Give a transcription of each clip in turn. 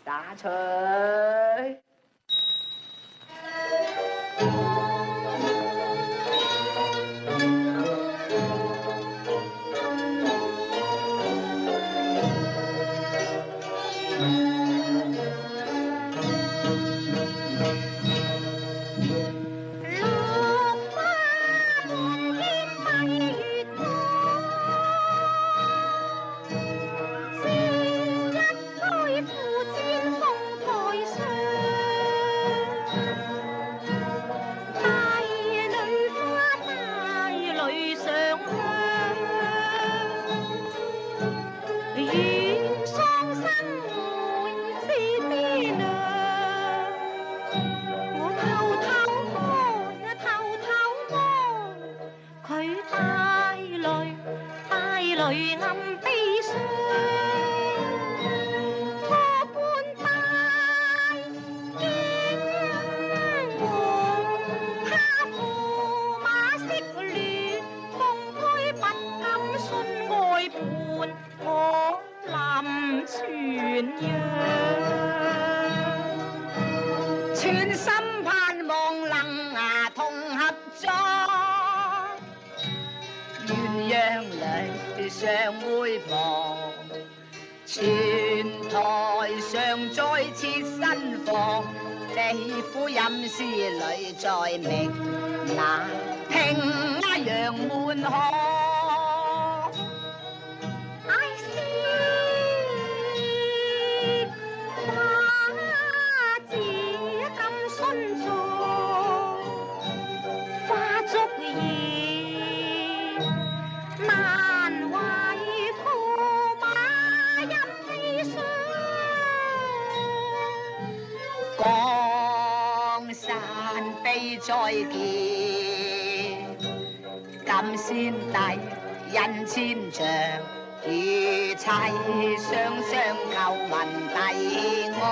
打趣。全心盼望能牙痛合作，鴛鴦裏相會逢，前台上再設新房，地府陰司裏再覓那聽陽滿河。江山悲再見，金仙帝印千丈，與妻雙雙求雲帝安。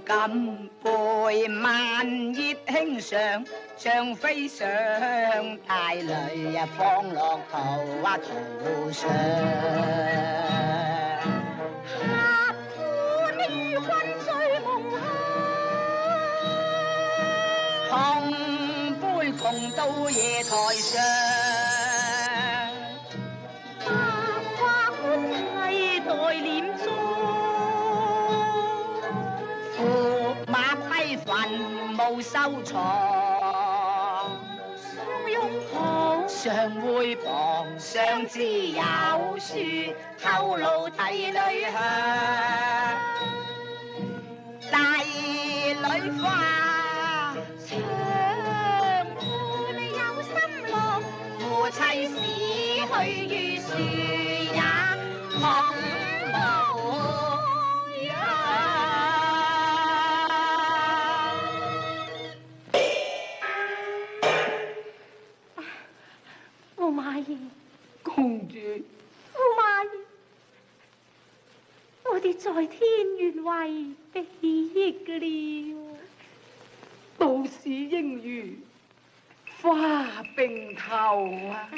金杯萬葉輕上，像飛上大雷放落途上。合歡與君醉碰杯共到夜台上，百花歡砌待殮葬，駙馬批墳墓收藏，相擁抱，相會傍，相知有樹，透露帝女香，帝女花，長伴有心樂，夫妻死去如樹也同無恙。駙馬爺，公主，駙馬爺，我哋在天願為被憶了。道士應如花並頭啊！